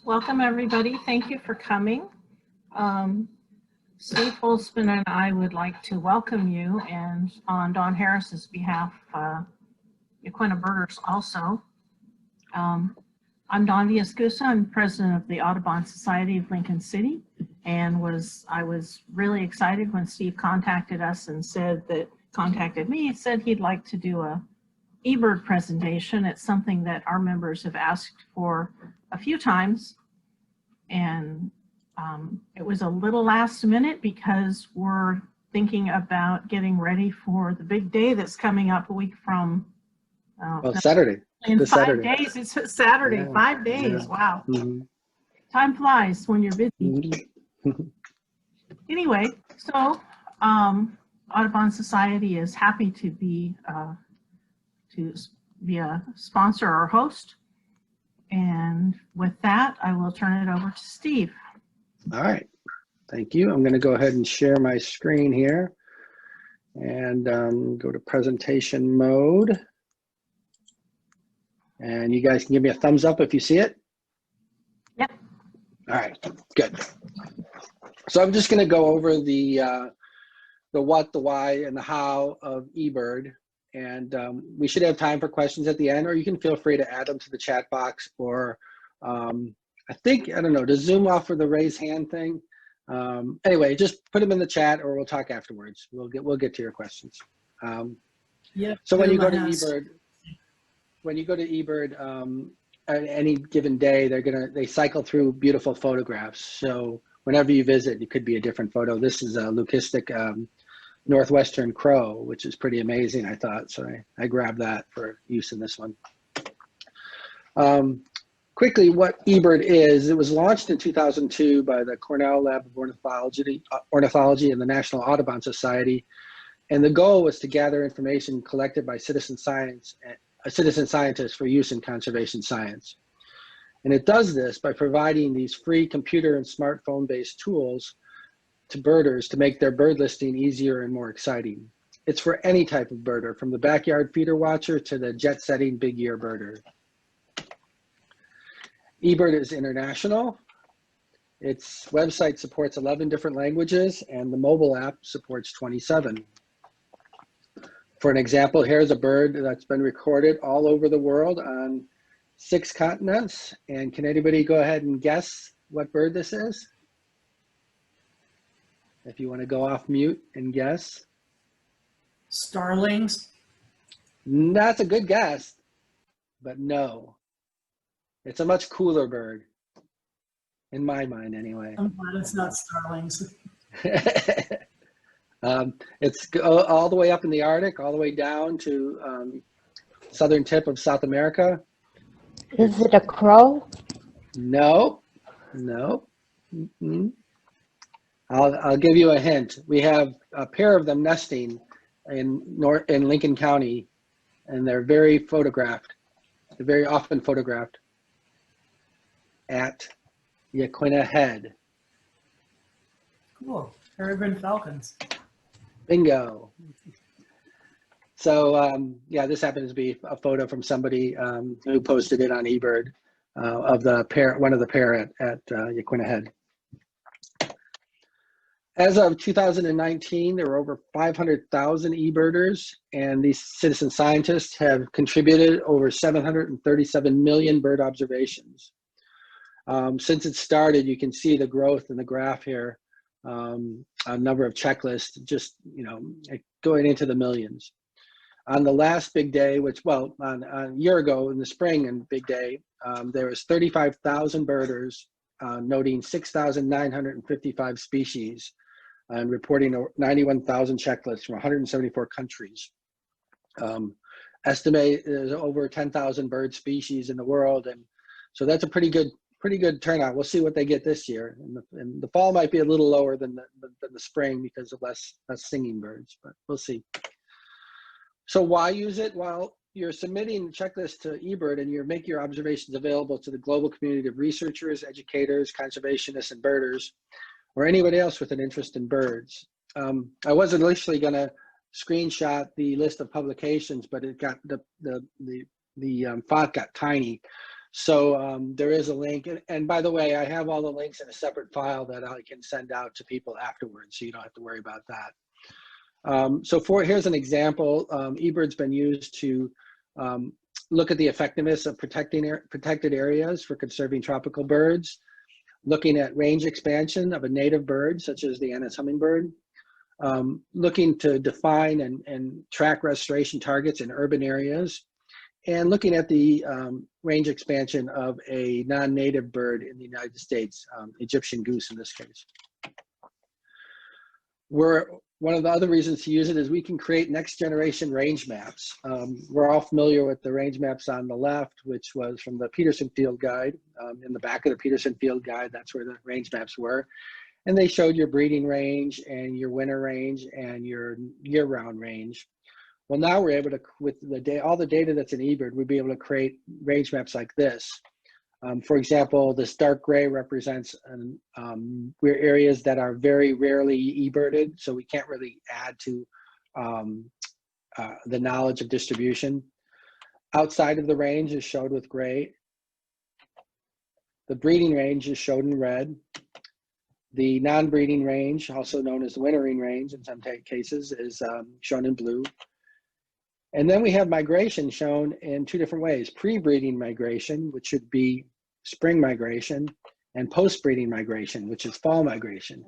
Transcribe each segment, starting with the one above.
Welcome, everybody. Thank you for coming. Steve Holzman and I would like to welcome you, and on Dawn Harris's behalf, Yaquina birders also. I'm Dawn Viascusa. I'm president of the Audubon Society of Lincoln City, and I was really excited when Steve contacted us and said he'd like to do a eBird presentation. It's something that our members have asked for a few times, and it was a little last minute because we're thinking about getting ready for the big day that's coming up a week from Saturday. In 5 days. It's Saturday. Yeah. 5 days. Yeah. Wow. Mm-hmm. Time flies when you're busy. Mm-hmm. Anyway, so Audubon Society is happy to be a sponsor or host. And with that, I will turn it over to Steve. All right. Thank you. I'm going to go ahead and share my screen here and go to presentation mode. And you guys can give me a thumbs up if you see it. Yep. All right, good. So I'm just going to go over the what, the why, and the how of eBird. And we should have time for questions at the end, or you can feel free to add them to the chat box, or I don't know, does Zoom offer the raise hand thing? Anyway, just put them in the chat, or we'll talk afterwards. We'll get to your questions. Yeah. So when you go to eBird, at any given day, they cycle through beautiful photographs. So whenever you visit, it could be a different photo. This is a leucistic northwestern crow, which is pretty amazing, I thought. So I grabbed that for use in this one. Quickly, what eBird is, it was launched in 2002 by the Cornell Lab of Ornithology and the National Audubon Society. And the goal was to gather information collected by citizen scientists for use in conservation science. And it does this by providing these free computer and smartphone-based tools to birders to make their bird listing easier and more exciting. It's for any type of birder, from the backyard feeder watcher to the jet-setting big ear birder. eBird is international. Its website supports 11 different languages, and the mobile app supports 27. For an example, here's a bird that's been recorded all over the world on 6 continents. And can anybody go ahead and guess what bird this is? If you want to go off mute and guess. Starlings. That's a good guess, but no. It's a much cooler bird, in my mind anyway. I'm glad it's not starlings. It's all the way up in the Arctic, all the way down to southern tip of South America. Is it a crow? No, no. Mm-mm. I'll give you a hint. We have a pair of them nesting in Lincoln County, and they're very photographed. They're very often photographed at Yaquina Head. Cool. Peregrine falcons. Bingo. So yeah, this happens to be a photo from somebody who posted it on eBird of the pair, one of the pair at Yaquina Head. As of 2019, there were over 500,000 eBirders, and these citizen scientists have contributed over 737 million bird observations. Since it started, you can see the growth in the graph here, a number of checklists, just, going into the millions. On the last big day, which, well, on a year ago in the spring and big day, there was 35,000 birders noting 6,955 species and reporting 91,000 checklists from 174 countries. Estimate there's over 10,000 bird species in the world, and so that's a pretty good turnout. We'll see what they get this year. And the fall might be a little lower than the spring because of less singing birds, but we'll see. So why use it? Well, you're submitting checklists to eBird, and you make your observations available to the global community of researchers, educators, conservationists, and birders, or anybody else with an interest in birds. I was initially going to screenshot the list of publications, but it got the font got tiny. So there is a link. And by the way, I have all the links in a separate file that I can send out to people afterwards, so you don't have to worry about that. Here's an example. eBird's been used to look at the effectiveness of protected areas for conserving tropical birds, looking at range expansion of a native bird, such as the Anna's hummingbird, looking to define and track restoration targets in urban areas, and looking at the range expansion of a non-native bird in the United States, Egyptian goose in this case. One of the other reasons to use it is we can create next generation range maps. We're all familiar with the range maps on the left, which was from the Peterson Field Guide. In the back of the Peterson Field Guide, that's where the range maps were. And they showed your breeding range and your winter range and your year-round range. Well, now we're able to, with all the data that's in eBird, we'd be able to create range maps like this. For example, this dark gray represents areas that are very rarely eBirded, so we can't really add to the knowledge of distribution. Outside of the range is showed with gray. The breeding range is shown in red. The non-breeding range, also known as the wintering range in some cases, is shown in blue. And then we have migration shown in two different ways: pre-breeding migration, which should be spring migration, and post-breeding migration, which is fall migration.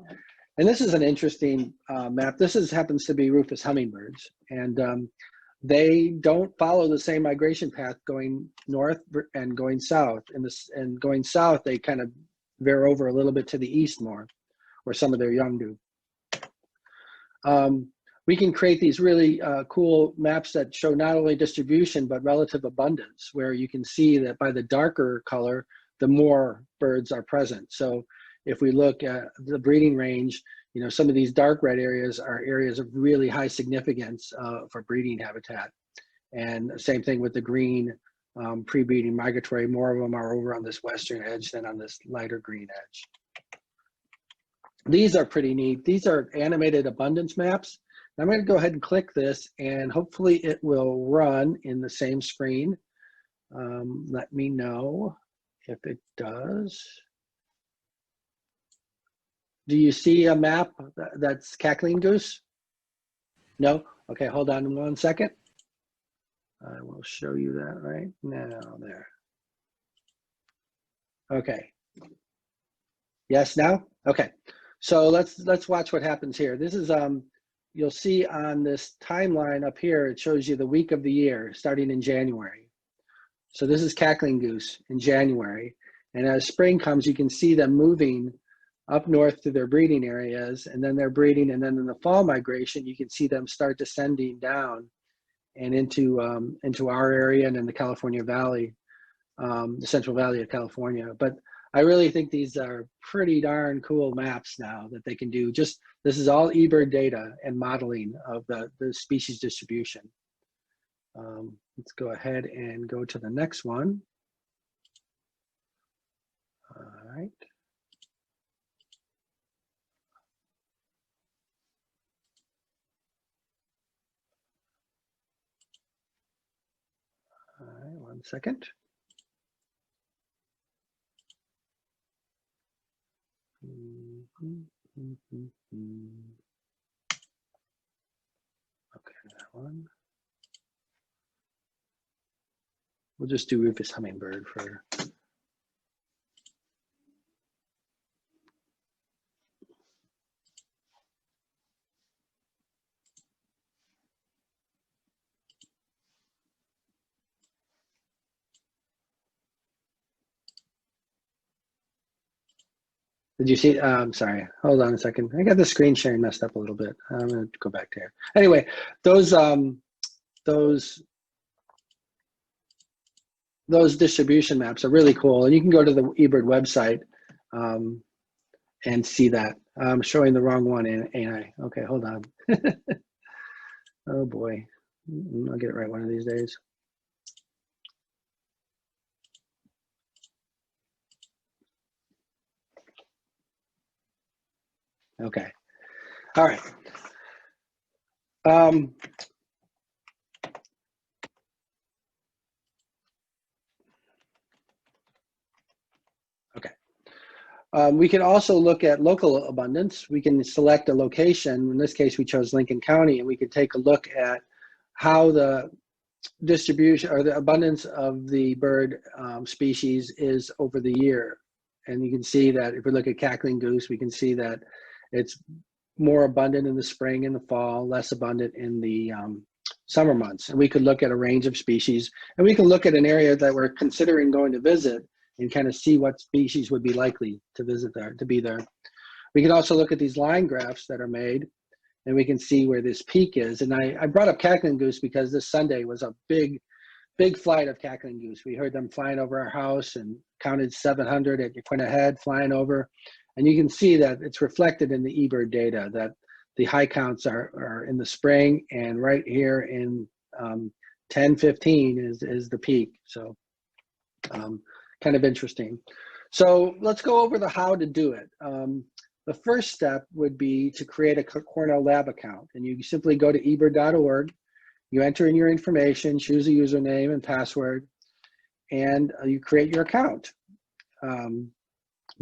And this is an interesting map. This happens to be Rufous hummingbirds, and they don't follow the same migration path going north and going south. And going south, they kind of veer over a little bit to the east more, where some of their young do. We can create these really cool maps that show not only distribution, but relative abundance, where you can see that by the darker color, the more birds are present. So if we look at the breeding range, you know, some of these dark red areas are areas of really high significance for breeding habitat. And same thing with the green pre-breeding migratory. More of them are over on this western edge than on this lighter green edge. These are pretty neat. These are animated abundance maps. I'm going to go ahead and click this, and hopefully it will run in the same screen. Let me know if it does. Do you see a map that's cackling goose? No? Okay, hold on 1 second. I will show you that right now there. Okay. Yes, now? Okay. So let's watch what happens here. This is you'll see on this timeline up here, it shows you the week of the year starting in January. So this is cackling goose in January. And as spring comes, you can see them moving up north to their breeding areas, and then they're breeding. And then in the fall migration, you can see them start descending down and into our area and in the California Valley, the Central Valley of California. But I really think these are pretty darn cool maps now that they can do. This is all eBird data and modeling of the species distribution. Let's go ahead and go to the next one. All right. All right, 1 second. Okay, that one. We'll just do Rufous hummingbird for. Did you see? I'm sorry. Hold on a second. I got the screen sharing messed up a little bit. I'm going to go back there. Anyway, those distribution maps are really cool, and you can go to the eBird website and see that. I'm showing the wrong one, ain't I? Okay, hold on. Oh boy, I'll get it right one of these days. Okay. All right. We can also look at local abundance. We can select a location. In this case, we chose Lincoln County, and we could take a look at how the distribution or the abundance of the bird species is over the year. And you can see that if we look at cackling goose, we can see that it's more abundant in the spring and the fall, less abundant in the summer months. And we could look at a range of species, and we can look at an area that we're considering going to visit and kind of see what species would be likely to visit there, to be there. We can also look at these line graphs that are made, and we can see where this peak is. And I brought up cackling goose because this Sunday was a big flight of cackling goose. We heard them flying over our house and counted 700 at Yaquina Head flying over. And you can see that it's reflected in the eBird data that the high counts are in the spring, and right here in 10-15 is the peak. So kind of interesting. So let's go over the how to do it. The first step would be to create a Cornell Lab account, and you simply go to eBird.org. You enter in your information, choose a username and password, and you create your account.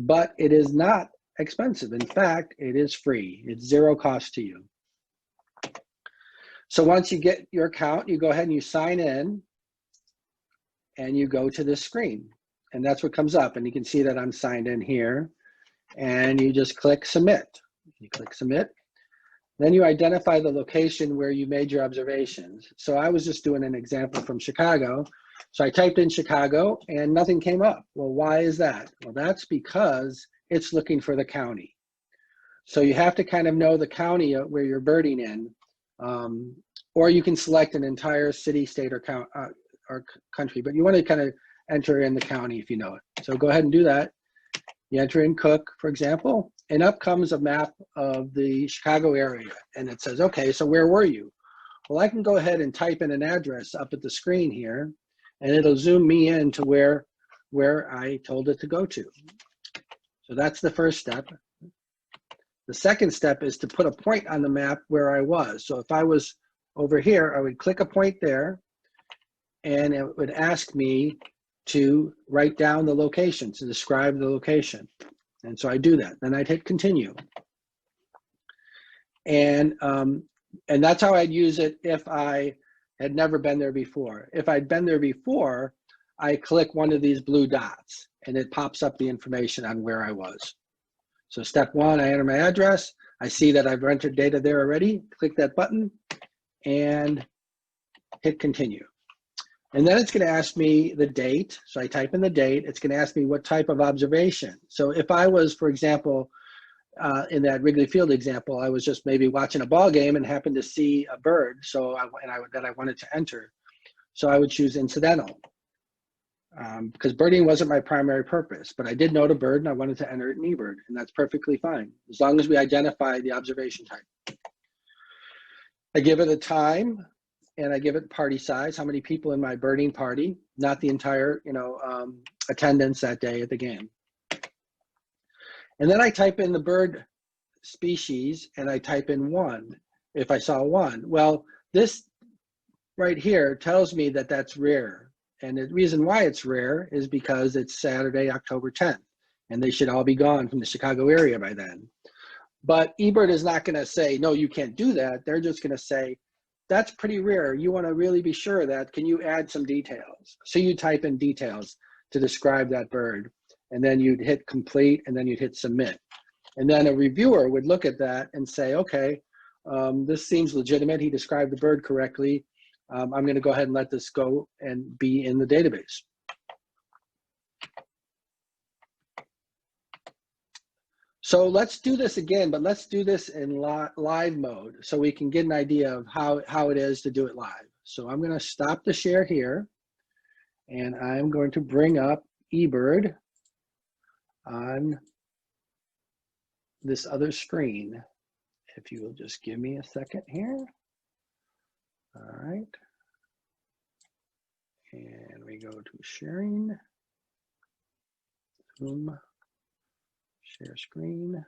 But it is not expensive. In fact, it is free. It's zero cost to you. So once you get your account, you go ahead and you sign in, and you go to this screen, and that's what comes up. And you can see that I'm signed in here, and you just click submit. You click submit. Then you identify the location where you made your observations. So I was just doing an example from Chicago. So I typed in Chicago and nothing came up. Well, why is that? Well, that's because it's looking for the county. So you have to kind of know the county where you're birding in, or you can select an entire city, state, or country, but you want to kind of enter in the county if you know it. So go ahead and do that. You enter in Cook, for example, and up comes a map of the Chicago area. And it says, okay, so where were you? Well, I can go ahead and type in an address up at the screen here, and it'll zoom me in to where I told it to go to. So that's the first step. The second step is to put a point on the map where I was. So if I was over here, I would click a point there, and it would ask me to write down the location, to describe the location. And so I do that. Then I'd hit continue. And that's how I'd use it if I had never been there before. If I'd been there before, I click one of these blue dots, and it pops up the information on where I was. So step one, I enter my address. I see that I've entered data there already. Click that button and hit continue. And then it's going to ask me the date. So I type in the date. It's going to ask me what type of observation. So if I was, for example, in that Wrigley Field example, I was just maybe watching a ball game and happened to see a bird. So that I wanted to enter. So I would choose incidental because birding wasn't my primary purpose, but I did note a bird and I wanted to enter it in eBird, and that's perfectly fine as long as we identify the observation type. I give it a time. And I give it party size, how many people in my birding party, not the entire, attendance that day at the game. And then I type in the bird species, and I type in 1, if I saw 1. Well, this right here tells me that that's rare. And the reason why it's rare is because it's Saturday, October 10th, and they should all be gone from the Chicago area by then. But eBird is not gonna say, no, you can't do that. They're just gonna say, that's pretty rare. You want to really be sure of that. Can you add some details? So you type in details to describe that bird, and then you'd hit complete, and then you'd hit submit. And then a reviewer would look at that and say, okay, this seems legitimate. He described the bird correctly. I'm going to go ahead and let this go and be in the database. So let's do this again, but let's do this in live mode so we can get an idea of how it is to do it live. So I'm going to stop the share here, and I'm going to bring up eBird on this other screen. If you will just give me a second here. All right. And we go to sharing, Zoom. Share screen,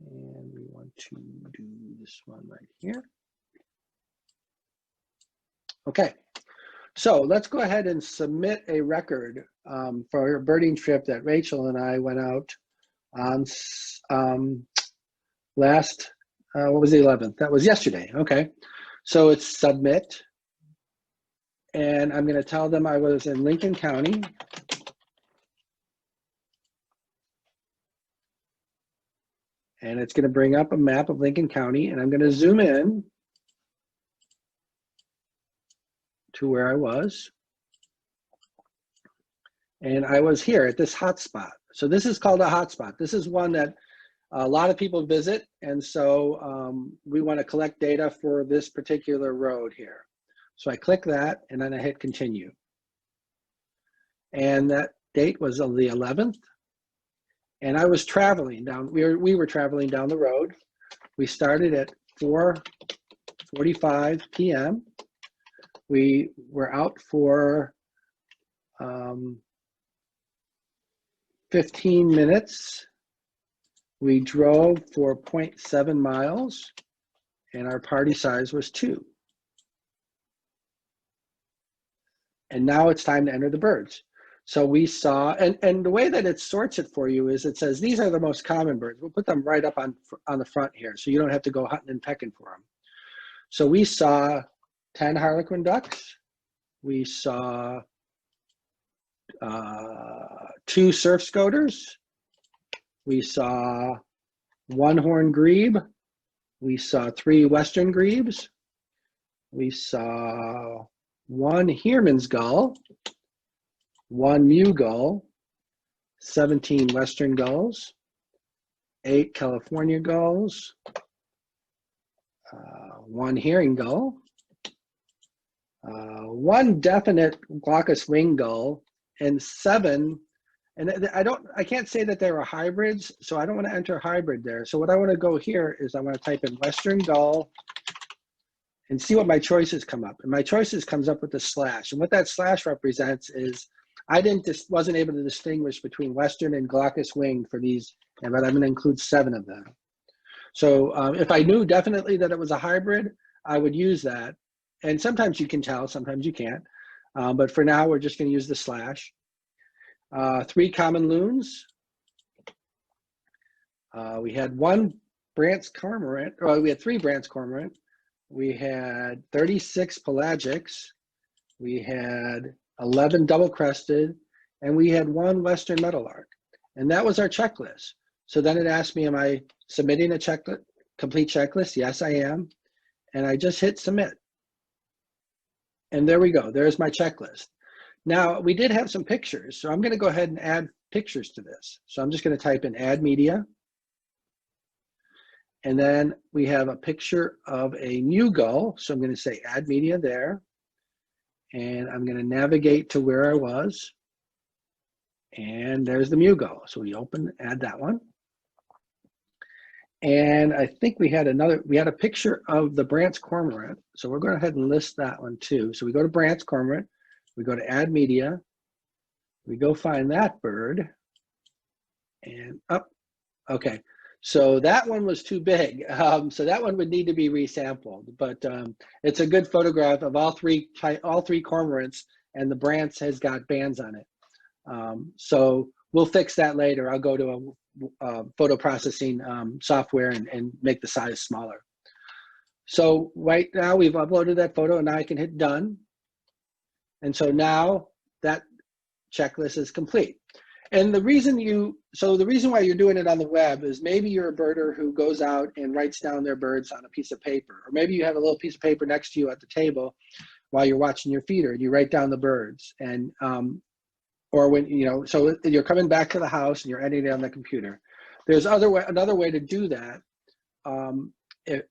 and we want to do this one right here. Okay, so let's go ahead and submit a record for a birding trip that Rachel and I went out on last, what was the 11th? That was yesterday. Okay. So it's submit. And I'm going to tell them I was in Lincoln County. And it's going to bring up a map of Lincoln County. And I'm going to zoom in to where I was. And I was here at this hotspot. So this is called a hotspot. This is one that a lot of people visit. And so we want to collect data for this particular road here. So I click that and then I hit continue. And that date was on the 11th. And I was traveling down, we were traveling down the road. We started at 4:45 p.m. We were out for 15 minutes. We drove for 0.7 miles and our party size was 2. And now it's time to enter the birds. So we saw, and the way that it sorts it for you is it says, these are the most common birds. We'll put them right up on the front here, so you don't have to go hunting and pecking for them. So we saw 10 harlequin ducks. We saw 2 surf scoters. We saw 1 horned grebe. We saw 3 western grebes. We saw 1 Heermann's gull, 1 mew gull, 17 western gulls, 8 California gulls, 1 herring gull, 1 definite glaucous wing gull, and 7. And I can't say that they were hybrids, so I don't want to enter hybrid there. So what I want to go here is I want to type in western gull and see what my choices come up. And my choices comes up with a slash. And what that slash represents is I wasn't able to distinguish between western and glaucous wing for these, but I'm going to include 7 of them. So if I knew definitely that it was a hybrid, I would use that. And sometimes you can tell, sometimes you can't. But for now, we're just going to use the slash. 3 common loons. We had 1 Brandt's cormorant, or we had 3 Brandt's cormorant. We had 36 pelagics. We had 11 double-crested, and we had 1 western meadowlark. And that was our checklist. So then it asked me, am I submitting a checklist, complete checklist? Yes, I am. And I just hit submit. And there we go. There's my checklist. Now, we did have some pictures, so I'm going to go ahead and add pictures to this. So I'm just going to type in add media. And then we have a picture of a mew gull. So I'm going to say add media there. And I'm going to navigate to where I was. And there's the mew gull. So we add that one. And I think we had a picture of the Brandt's cormorant. So we're going to go ahead and list that one too. So we go to Brandt's cormorant, we go to add media, we go find that bird, and up. Okay, so that one was too big. So that one would need to be resampled, but it's a good photograph of all three cormorants, and the Brandt's has got bands on it. So we'll fix that later. I'll go to a photo processing software and make the size smaller. So right now we've uploaded that photo, and now I can hit done. And so now that checklist is complete. And the reason why you're doing it on the web is maybe you're a birder who goes out and writes down their birds on a piece of paper, or maybe you have a little piece of paper next to you at the table while you're watching your feeder and you write down the birds. And or when, so you're coming back to the house and you're editing it on the computer. There's another way to do that.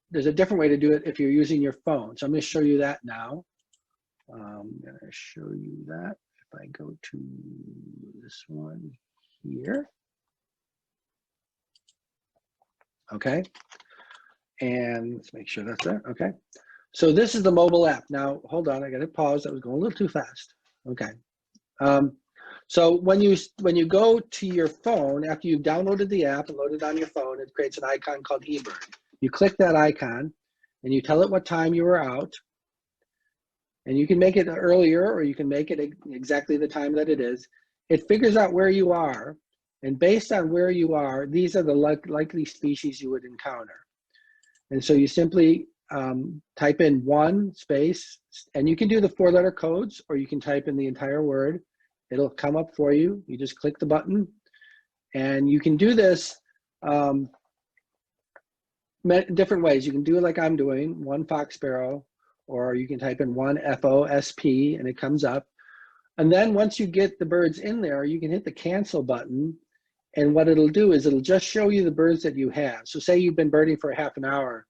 There's a different way to do it if you're using your phone. So I'm going to show you that now. I'm going to show you that if I go to this one here. Okay. And let's make sure that's there. Okay. So this is the mobile app. Now, hold on. I got to pause. That was going a little too fast. Okay. So when you go to your phone, after you've downloaded the app and loaded on your phone, it creates an icon called eBird. You click that icon and you tell it what time you were out. And you can make it earlier or you can make it exactly the time that it is. It figures out where you are And based on where you are, these are the likely species you would encounter. And so you simply type in one space, and you can do the 4-letter codes, or you can type in the entire word. It'll come up for you. You just click the button, and you can do this different ways. You can do it like I'm doing, one fox sparrow, or you can type in one FOSP, and it comes up. And then once you get the birds in there, you can hit the cancel button, and what it'll do is it'll just show you the birds that you have. So say you've been birding for half an hour,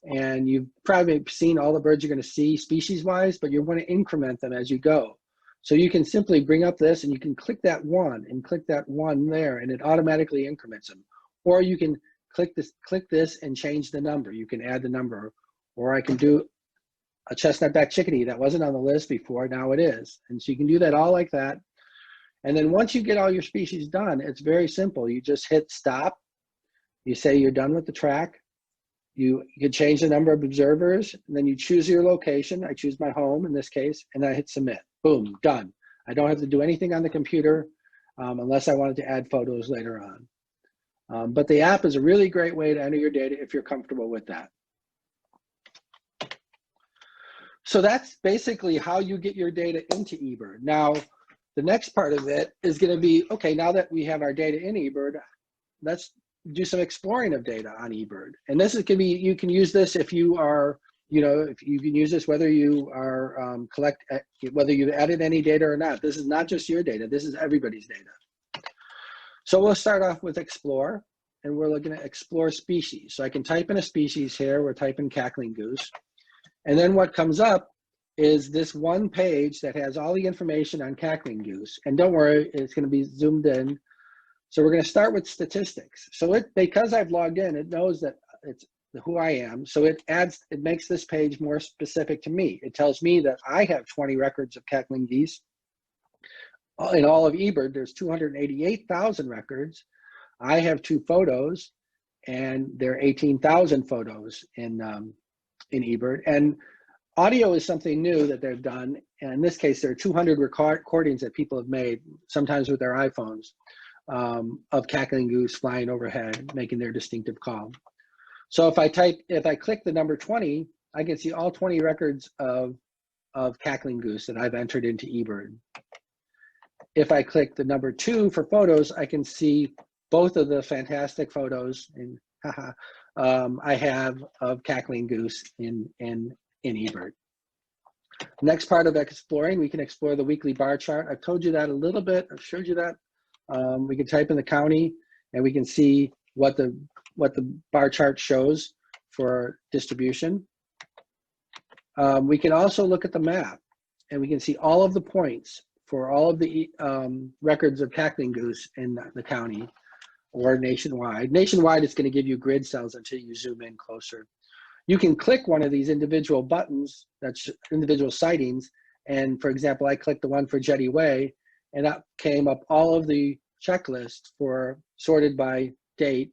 and you've probably seen all the birds you're going to see species-wise, but you want to increment them as you go. So you can simply bring up this, and you can click that one and click that one there, and it automatically increments them. Or you can click this and change the number. You can add the number. Or I can do a chestnut-backed chickadee that wasn't on the list before, now it is. And so you can do that all like that. And then once you get all your species done, it's very simple. You just hit stop. You say you're done with the track. You can change the number of observers, and then you choose your location. I choose my home in this case, and I hit submit. Boom, done. I don't have to do anything on the computer unless I wanted to add photos later on. But the app is a really great way to enter your data if you're comfortable with that. So that's basically how you get your data into eBird. Now, the next part of it is going to be, okay, now that we have our data in eBird, let's do some exploring of data on eBird. And this can be, you can use this if you are, if you can use this whether you are whether you've added any data or not. This is not just your data, this is everybody's data. So we'll start off with explore, and we're looking at explore species. So I can type in a species here, we're typing cackling goose. And then what comes up is this one page that has all the information on cackling goose. And don't worry, it's going to be zoomed in. So we're going to start with statistics. So because I've logged in, it knows that it's who I am. So it makes this page more specific to me. It tells me that I have 20 records of cackling geese. In all of eBird, there's 288,000 records. I have 2 photos, and there are 18,000 photos in eBird. And audio is something new that they've done. And in this case, there are 200 recordings that people have made, sometimes with their iPhones, of cackling goose flying overhead, making their distinctive call. So if I click the number 20, I can see all 20 records of cackling goose that I've entered into eBird. If I click the number 2 for photos, I can see both of the fantastic photos I have of cackling goose in eBird. Next part of exploring, we can explore the weekly bar chart. I've told you that a little bit. I've showed you that. We can type in the county, and we can see what the bar chart shows for distribution. We can also look at the map, and we can see all of the points for all of the records of cackling goose in the county or nationwide. Nationwide, it's going to give you grid cells until you zoom in closer. You can click one of these individual buttons, that's individual sightings, and for example, I clicked the one for Jetty Way, and that came up all of the checklists sorted by date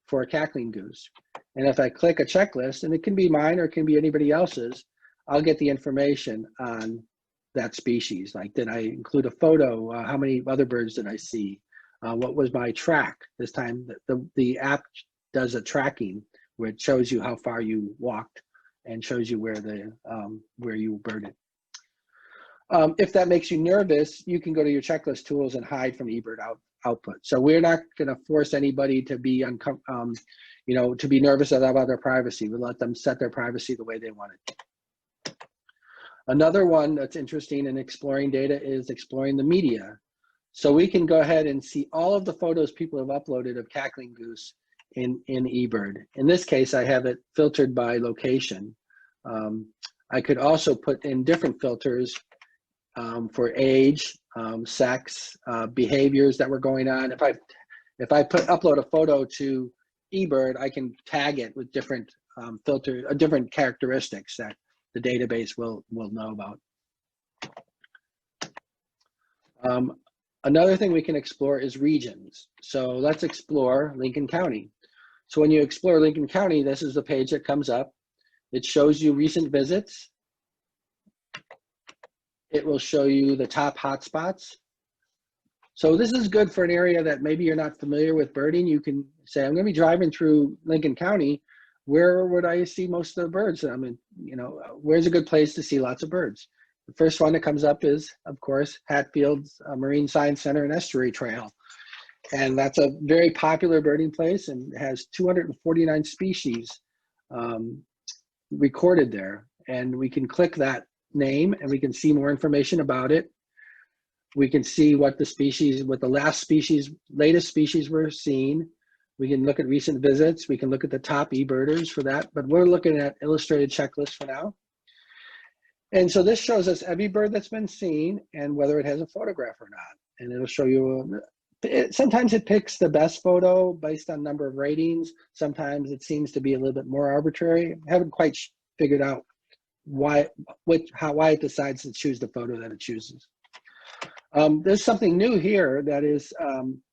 for cackling goose. And if I click a checklist, and it can be mine or it can be anybody else's, I'll get the information on that species. Like, did I include a photo? How many other birds did I see? What was my track? This time the app does a tracking where it shows you how far you walked and shows you where you birded. If that makes you nervous, you can go to your checklist tools and hide from eBird output. So we're not going to force anybody to be to be nervous about their privacy. We let them set their privacy the way they want it. Another one that's interesting in exploring data is exploring the media. So we can go ahead and see all of the photos people have uploaded of cackling goose in eBird. In this case, I have it filtered by location. I could also put in different filters for age, sex, behaviors that were going on. If I upload a photo to eBird, I can tag it with different different characteristics that the database will know about. Another thing we can explore is regions. So let's explore Lincoln County. So when you explore Lincoln County, this is the page that comes up. It shows you recent visits. It will show you the top hotspots. So this is good for an area that maybe you're not familiar with birding. You can say, I'm going to be driving through Lincoln County. Where would I see most of the birds? I mean, you know, where's a good place to see lots of birds? The first one that comes up is, of course, Hatfield's Marine Science Center and Estuary Trail. And that's a very popular birding place and has 249 species recorded there. And we can click that name and we can see more information about it. We can see what the species, what the latest species were seen. We can look at recent visits. We can look at the top eBirders for that, but we're looking at illustrated checklists for now. And so this shows us every bird that's been seen and whether it has a photograph or not. And it'll show you, sometimes it picks the best photo based on number of ratings. Sometimes it seems to be a little bit more arbitrary. I haven't quite figured out why it decides to choose the photo that it chooses. There's something new here that is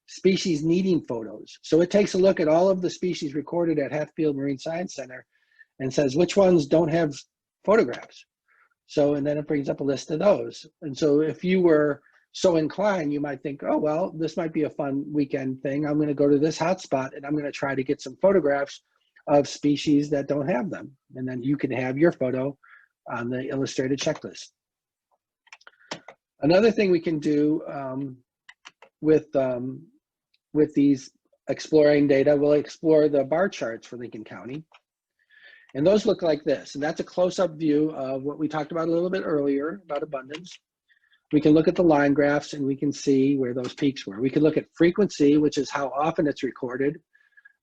species needing photos. So it takes a look at all of the species recorded at Hatfield Marine Science Center and says which ones don't have photographs. So, and then it brings up a list of those. And so if you were so inclined, you might think, oh, well, this might be a fun weekend thing. I'm going to go to this hotspot and I'm going to try to get some photographs of species that don't have them. And then you can have your photo on the illustrated checklist. Another thing we can do with these exploring data, we'll explore the bar charts for Lincoln County. And those look like this. And that's a close-up view of what we talked about a little bit earlier about abundance. We can look at the line graphs and we can see where those peaks were. We can look at frequency, which is how often it's recorded.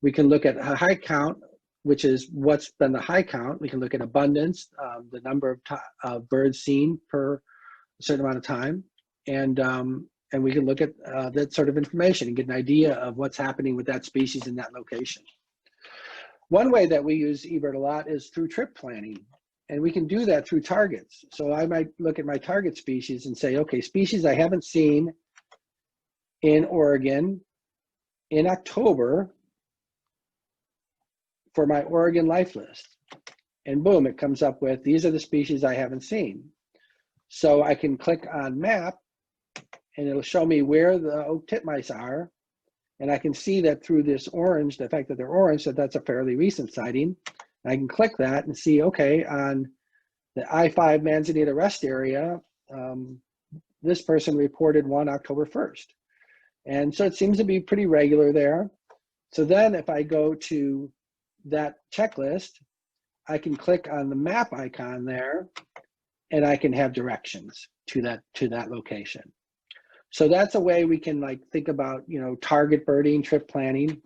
We can look at a high count, which is what's been the high count. We can look at abundance, the number of birds seen per a certain amount of time. And we can look at that sort of information and get an idea of what's happening with that species in that location. One way that we use eBird a lot is through trip planning. And we can do that through targets. So I might look at my target species and say, okay, species I haven't seen in Oregon in October for my Oregon life list. And boom, it comes up with, these are the species I haven't seen. So I can click on map and it'll show me where the oak titmice are. And I can see that through this orange, the fact that they're orange, that that's a fairly recent sighting. I can click that and see, okay, on the I-5 Manzanita rest area, this person reported one October 1st. And so it seems to be pretty regular there. So then if I go to that checklist, I can click on the map icon there and I can have directions to that location. So that's a way we can like think about, you know, target birding, trip planning.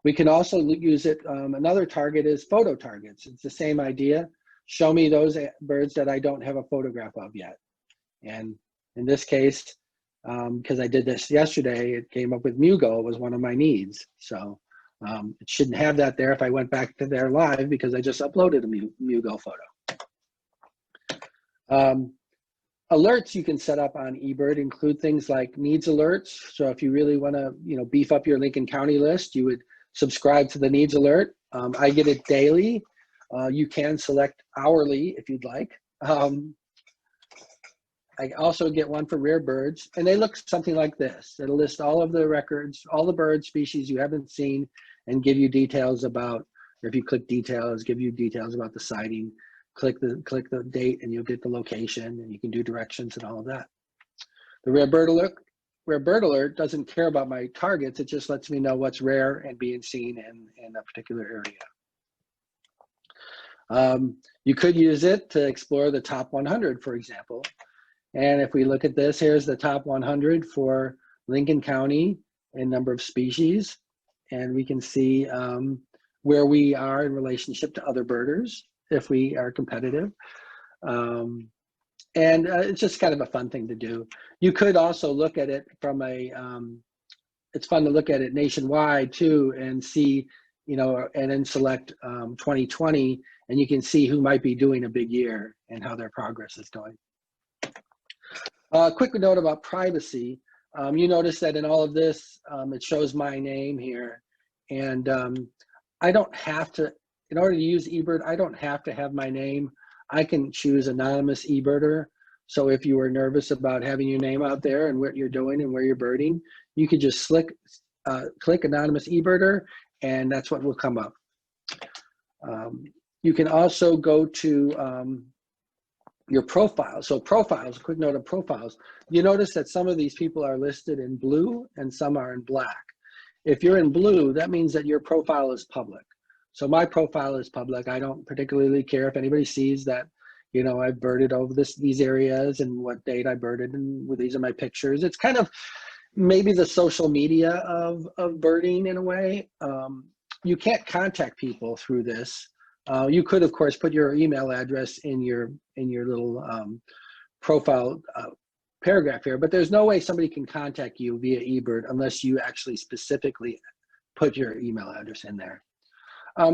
We can also use it, another target is photo targets. It's the same idea. Show me those birds that I don't have a photograph of yet. And in this case, because I did this yesterday, it came up with Mugo was one of my needs. So it shouldn't have that there if I went back to there live because I just uploaded a Mugo photo. Alerts you can set up on eBird include things like needs alerts. So if you really want to, you know, beef up your Lincoln County list, you would subscribe to the needs alert. I get it daily. You can select hourly if you'd like. I also get one for rare birds, and they look something like this. It'll list all of the records, all the bird species you haven't seen, and give you details about, or if you click details, give you details about the sighting. Click the date and you'll get the location and you can do directions and all of that. The rare bird alert doesn't care about my targets. It just lets me know what's rare and being seen in a particular area. You could use it to explore the top 100, for example. And if we look at this, here's the top 100 for Lincoln County in number of species. And we can see where we are in relationship to other birders, if we are competitive. And it's just kind of a fun thing to do. You could also look at it from a, it's fun to look at it nationwide too and see, you know, and then select 2020 and you can see who might be doing a big year and how their progress is going. Quick note about privacy. You notice that in all of this, it shows my name here. And I don't have to, in order to use eBird, I don't have to have my name. I can choose anonymous eBirder. So if you were nervous about having your name out there and what you're doing and where you're birding, you could just click anonymous eBirder, and that's what will come up. You can also go to your profile. So profiles, a quick note on profiles. You notice that some of these people are listed in blue and some are in black. If you're in blue, that means that your profile is public. So my profile is public. I don't particularly care if anybody sees that, you know, I've birded over these areas and what date I birded, and these are my pictures. It's kind of maybe the social media of birding in a way. You can't contact people through this. You could, of course, put your email address in your little profile paragraph here, but there's no way somebody can contact you via eBird unless you actually specifically put your email address in there.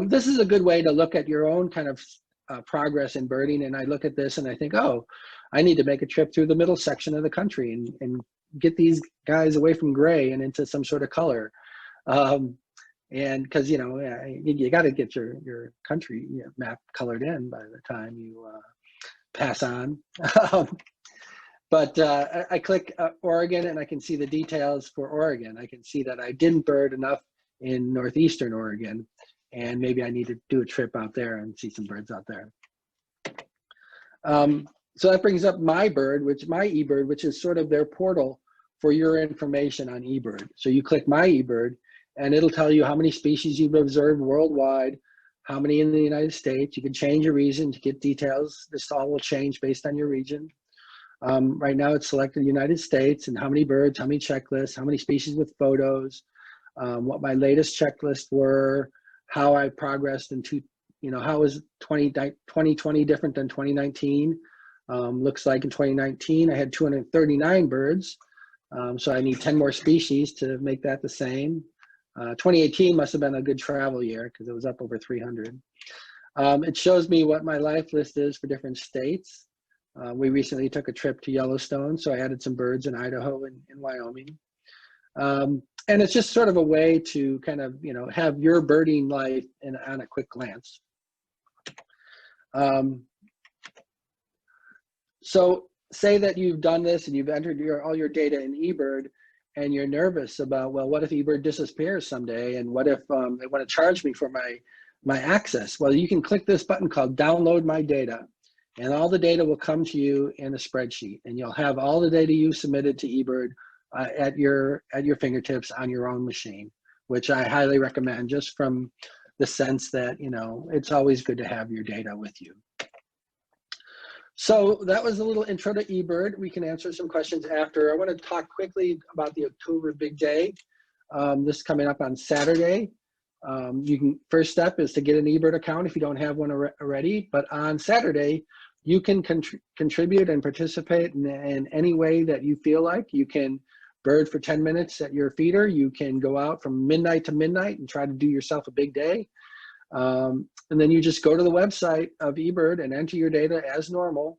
This is a good way to look at your own kind of progress in birding, and I look at this and I think, oh, I need to make a trip through the middle section of the country and get these guys away from gray and into some sort of color. And because, you know, you got to get your country map colored in by the time you pass on. But I click Oregon and I can see the details for Oregon. I can see that I didn't bird enough in northeastern Oregon, and maybe I need to do a trip out there and see some birds out there. So that brings up my eBird, which is sort of their portal for your information on eBird. So you click my eBird, and it'll tell you how many species you've observed worldwide, how many in the United States. You can change your region to get details. This all will change based on your region. Right now it's selected United States and how many birds, how many checklists, how many species with photos, what my latest checklists were, how I progressed into, you know, how is 2020 different than 2019? Looks like in 2019 I had 239 birds. So I need 10 more species to make that the same. 2018 must have been a good travel year because it was up over 300. It shows me what my life list is for different states. We recently took a trip to Yellowstone, so I added some birds in Idaho and in Wyoming. And it's just sort of a way to kind of, you know, have your birding life on a quick glance. So say that you've done this and you've entered all your data in eBird, and you're nervous about, well, what if eBird disappears someday, and what if they want to charge me for my access? Well, you can click this button called Download My Data, and all the data will come to you in a spreadsheet, and you'll have all the data you submitted to eBird at your fingertips on your own machine, which I highly recommend, just from the sense that, you know, it's always good to have your data with you. So that was a little intro to eBird. We can answer some questions after. I want to talk quickly about the October Big Day. This is coming up on Saturday. First step is to get an eBird account if you don't have one already. But on Saturday, you can contribute and participate in any way that you feel like. You can bird for 10 minutes at your feeder. You can go out from midnight to midnight and try to do yourself a big day. And then you just go to the website of eBird and enter your data as normal.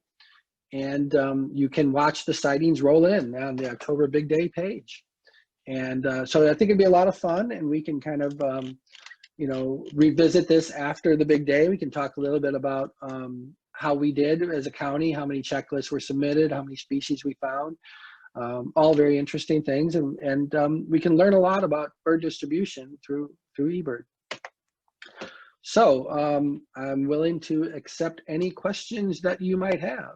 And you can watch the sightings roll in on the October Big Day page. And so I think it'd be a lot of fun, and we can kind of, you know, revisit this after the big day. We can talk a little bit about how we did as a county, how many checklists were submitted, how many species we found, all very interesting things. And we can learn a lot about bird distribution through eBird. So I'm willing to accept any questions that you might have.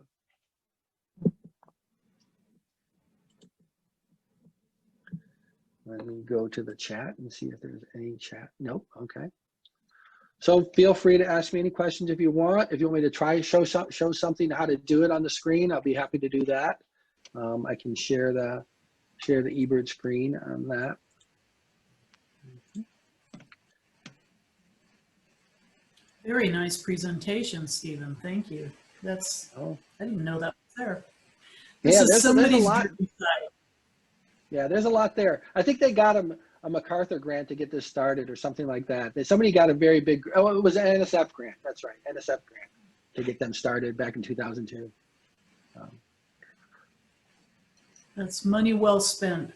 Let me go to the chat and see if there's any chat. Nope, okay. So feel free to ask me any questions if you want. If you want me to try show something how to do it on the screen, I'll be happy to do that. I can share the eBird screen on that. Very nice presentation, Stephen. Thank you. That's, I didn't know that was there. This is somebody's dream site. Yeah, there's a lot there. I think they got a MacArthur grant to get this started or something like that. Somebody got a very big, oh, it was an NSF grant. That's right, NSF grant to get them started back in 2002. That's money well spent.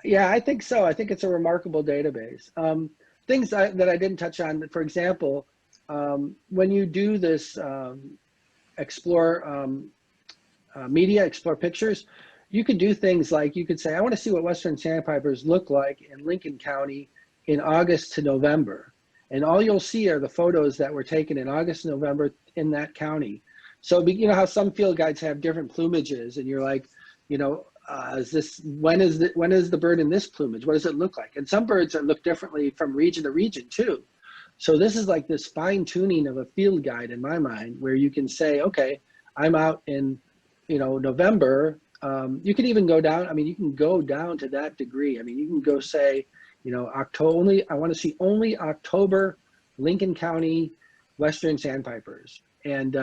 Yeah, I think so. I think it's a remarkable database. Things that I didn't touch on, for example, when you do this explore media, explore pictures, you could do things like, you could say, I want to see what western sandpipers look like in Lincoln County in August to November. And all you'll see are the photos that were taken in August and November in that county. So, you know how some field guides have different plumages, and you're like, you know, when is the bird in this plumage? What does it look like? And some birds look differently from region to region too. So this is like this fine tuning of a field guide in my mind, where you can say, okay, I'm out in, you know, November. You can even go down. I mean, you can go down to that degree. I mean, you can go say, you know, October. I want to see only October Lincoln County western sandpipers, and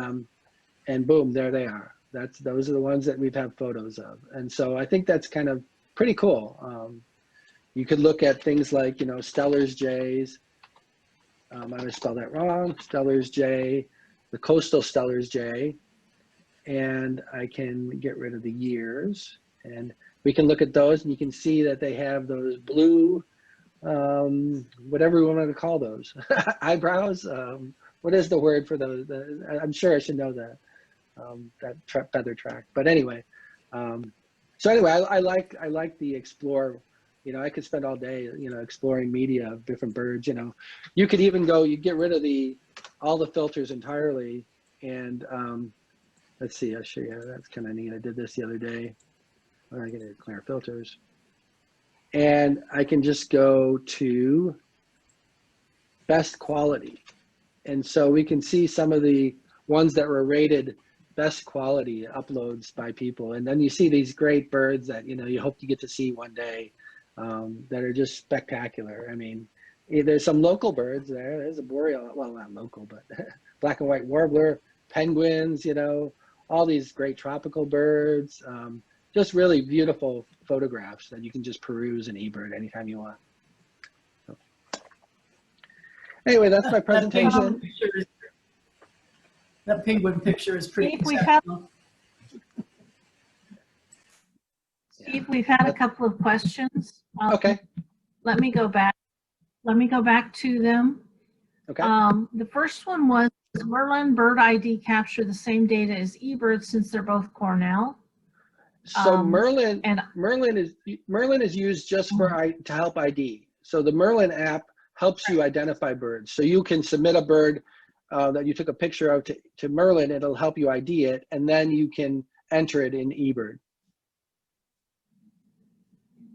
boom, there they are. Those are the ones that we've had photos of. And so I think that's kind of pretty cool. You could look at things like, you know, Steller's jays. I would spell that wrong. Steller's jay, the coastal Steller's jay. And I can get rid of the years. And we can look at those, and you can see that they have those blue, whatever we want to call those, eyebrows. What is the word for those? I'm sure I should know that. That feather track. But anyway, so anyway, I like the explore. You know, I could spend all day, you know, exploring media of different birds. You know, you could even go, you get rid of all the filters entirely, and let's see, I'll show you. That's kind of neat. I did this the other day. I get to clear filters, and I can just go to best quality, and so we can see some of the ones that were rated best quality uploads by people. And then you see these great birds that, you know, you hope you get to see one day, that are just spectacular. I mean, there's some local birds there. There's a boreal, well, not local, but black and white warbler, penguins, you know, all these great tropical birds, just really beautiful photographs that you can just peruse in eBird anytime you want. So, anyway, that's my presentation. That penguin picture is pretty Steve, exceptional. Steve, we've had a couple of questions. Okay. Let me go back to them. Okay. The first one was, does Merlin Bird ID capture the same data as eBird since they're both Cornell? So Merlin is used just to help ID. So the Merlin app helps you identify birds. So you can submit a bird that you took a picture of to Merlin. It'll help you ID it, and then you can enter it in eBird.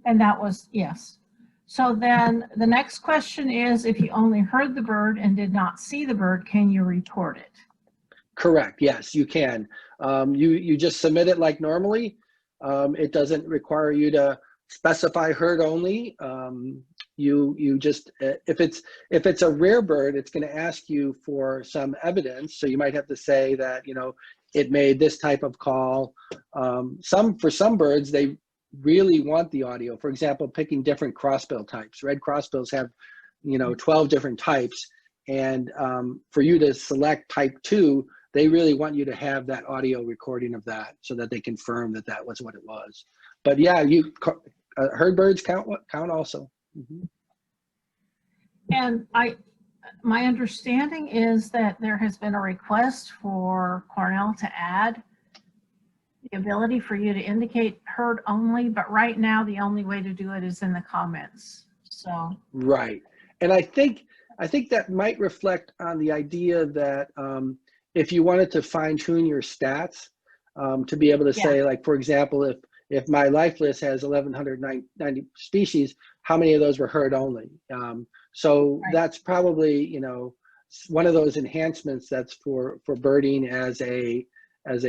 And that was, yes. So then the next question is, if you only heard the bird and did not see the bird, can you report it? Correct. Yes, you can. You just submit it like normally. It doesn't require you to specify heard only. You just, if it's a rare bird, it's going to ask you for some evidence. So you might have to say that, you know, it made this type of call. For some birds, they really want the audio. For example, picking different crossbill types. Red crossbills have, you know, 12 different types. And for you to select type 2, they really want you to have that audio recording of that so that they confirm that that was what it was. But yeah, herd birds count also. Mm-hmm. And my understanding is that there has been a request for Cornell to add the ability for you to indicate heard only, but right now the only way to do it is in the comments. So right, and I think that might reflect on the idea that if you wanted to fine tune your stats, to be able to say, like, for example, if my life list has 1,190 species, how many of those were heard only? So that's probably, you know, one of those enhancements that's for birding as a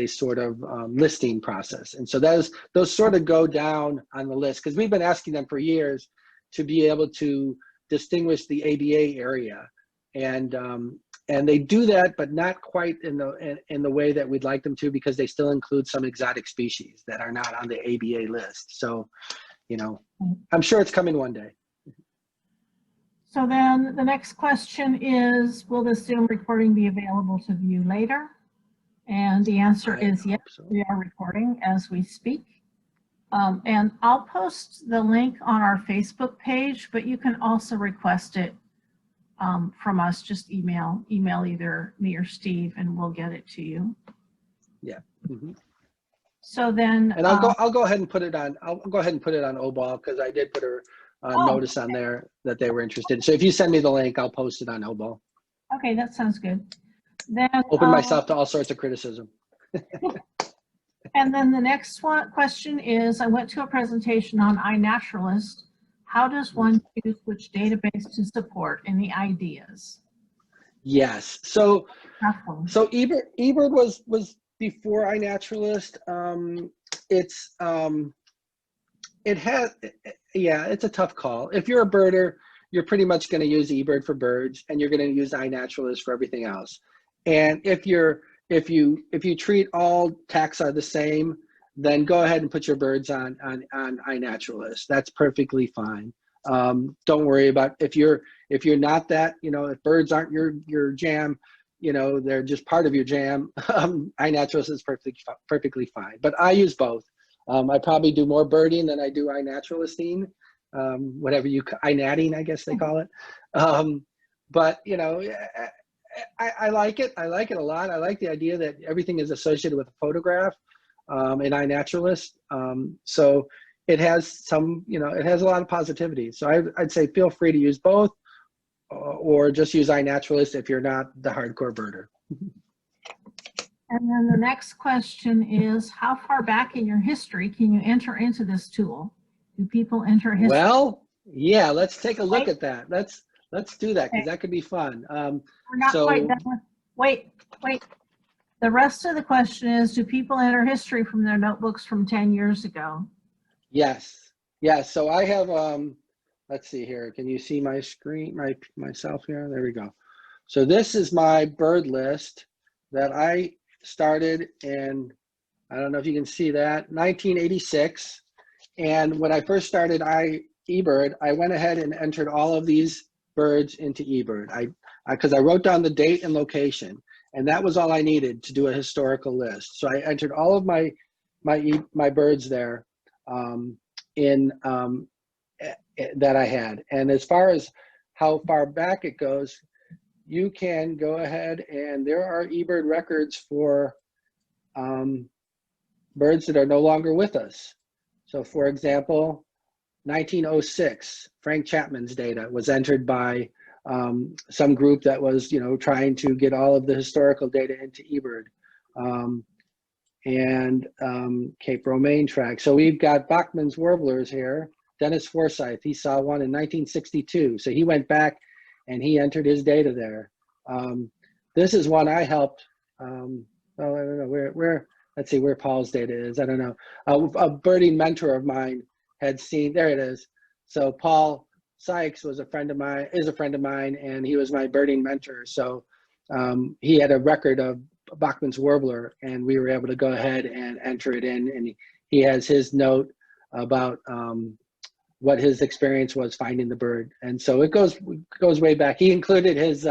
sort of listing process. And so those sort of go down on the list, because we've been asking them for years to be able to distinguish the ABA area, and they do that, but not quite in the way that we'd like them to, because they still include some exotic species that are not on the ABA list. So, you know, I'm sure it's coming one day. So then the next question is, will the Zoom recording be available to view later? And the answer is yes, so. We are recording as we speak. And I'll post the link on our Facebook page, but you can also request it from us. Just email either me or Steve, and we'll get it to you. Yeah. Mm-hmm. So then, And I'll go ahead and put it on. I'll go ahead and put it on OBAL because I did put a notice on there that they were interested. So if you send me the link, I'll post it on OBAL. okay, that sounds good. Then Open myself to all sorts of criticism. And then the next question is, I went to a presentation on iNaturalist. How does one choose which database to support? Any ideas? Yes. So eBird was before iNaturalist. It's a tough call. If you're a birder, you're pretty much going to use eBird for birds, and you're going to use iNaturalist for everything else. And if you treat all taxa the same, then go ahead and put your birds on iNaturalist. That's perfectly fine. Don't worry about if you're not that, if birds aren't your jam, they're just part of your jam. iNaturalist is perfectly fine. But I use both. I probably do more birding than I do iNaturalisting, iNatting, I guess they call it. But I like it. I like it a lot. I like the idea that everything is associated with a photograph in iNaturalist. So it has it has a lot of positivity. So I'd say feel free to use both or just use iNaturalist if you're not the hardcore birder. And then the next question is, how far back in your history can you enter into this tool? Do people enter history? Well, yeah, let's take a look at that. Let's do that because that could be fun. We're not quite done. Wait. The rest of the question is, do people enter history from their notebooks from 10 years ago? Yes. So I have, let's see here. Can you see my screen, myself here? There we go. So this is my bird list that I started in, I don't know if you can see that, 1986. And when I first started eBird, I went ahead and entered all of these birds into eBird. Because I wrote down the date and location, and that was all I needed to do a historical list. So I entered all of my birds there that I had. And as far as how far back it goes, you can go ahead and there are eBird records for birds that are no longer with us. So for example, 1906, Frank Chapman's data was entered by some group that was, trying to get all of the historical data into eBird. Cape Romaine track. So we've got Bachman's warblers here. Dennis Forsyth, he saw one in 1962. So he went back and he entered his data there. This is one I helped. Well, I don't know where. Let's see where Paul's data is. I don't know. A birding mentor of mine had seen. There it is. So Paul Sykes was a friend of mine. Is a friend of mine, and he was my birding mentor. So he had a record of Bachman's warbler, and we were able to go ahead and enter it in. And he has his note about what his experience was finding the bird. And so it goes way back. He included his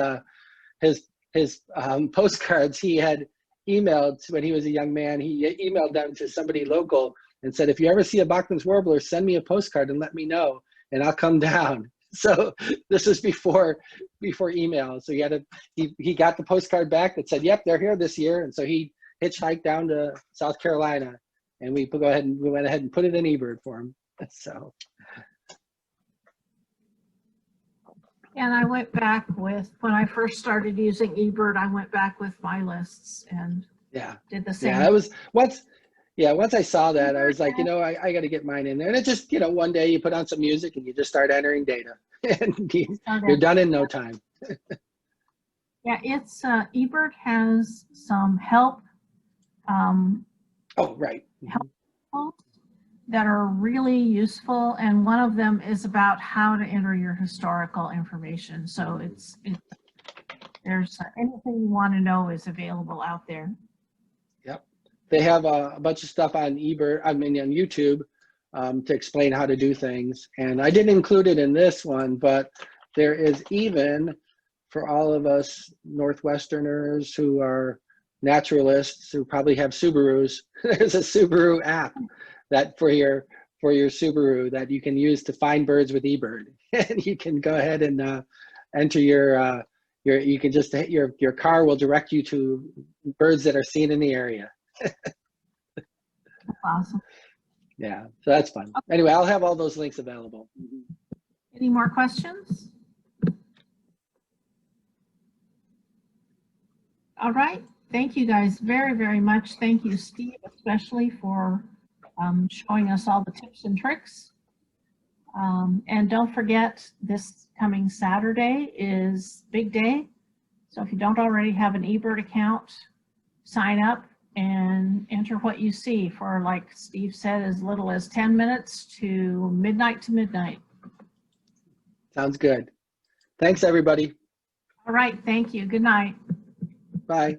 postcards he had emailed when he was a young man. He emailed them to somebody local and said, if you ever see a Bachman's warbler, send me a postcard and let me know, and I'll come down. So this is before email. So he got the postcard back that said, yep, they're here this year. And so he hitchhiked down to South Carolina, and we went ahead and put it in eBird for him. So. And I went back when I first started using eBird, I went back with my lists and did the same. Yeah, once I saw that, I was like, I got to get mine in there. And it just, one day you put on some music and you just start entering data, and you're done in no time. Yeah, it's eBird has some help. Right. Help tools that are really useful, and one of them is about how to enter your historical information. So there's anything you want to know is available out there. Yep. They have a bunch of stuff on eBird, on YouTube, to explain how to do things. And I didn't include it in this one, but there is even, for all of us Northwesterners who are naturalists who probably have Subarus, there's a Subaru app that for your Subaru that you can use to find birds with eBird. And you can go ahead and enter you can just hit your car will direct you to birds that are seen in the area. That's awesome. Yeah, so that's fun. Anyway, I'll have all those links available. Any more questions? All right. Thank you guys very, very much. Thank you, Steve, especially for showing us all the tips and tricks. And don't forget, this coming Saturday is big day. So if you don't already have an eBird account, sign up and enter what you see for, like Steve said, as little as 10 minutes to midnight. Sounds good. Thanks, everybody. All right. Thank you. Good night. Bye.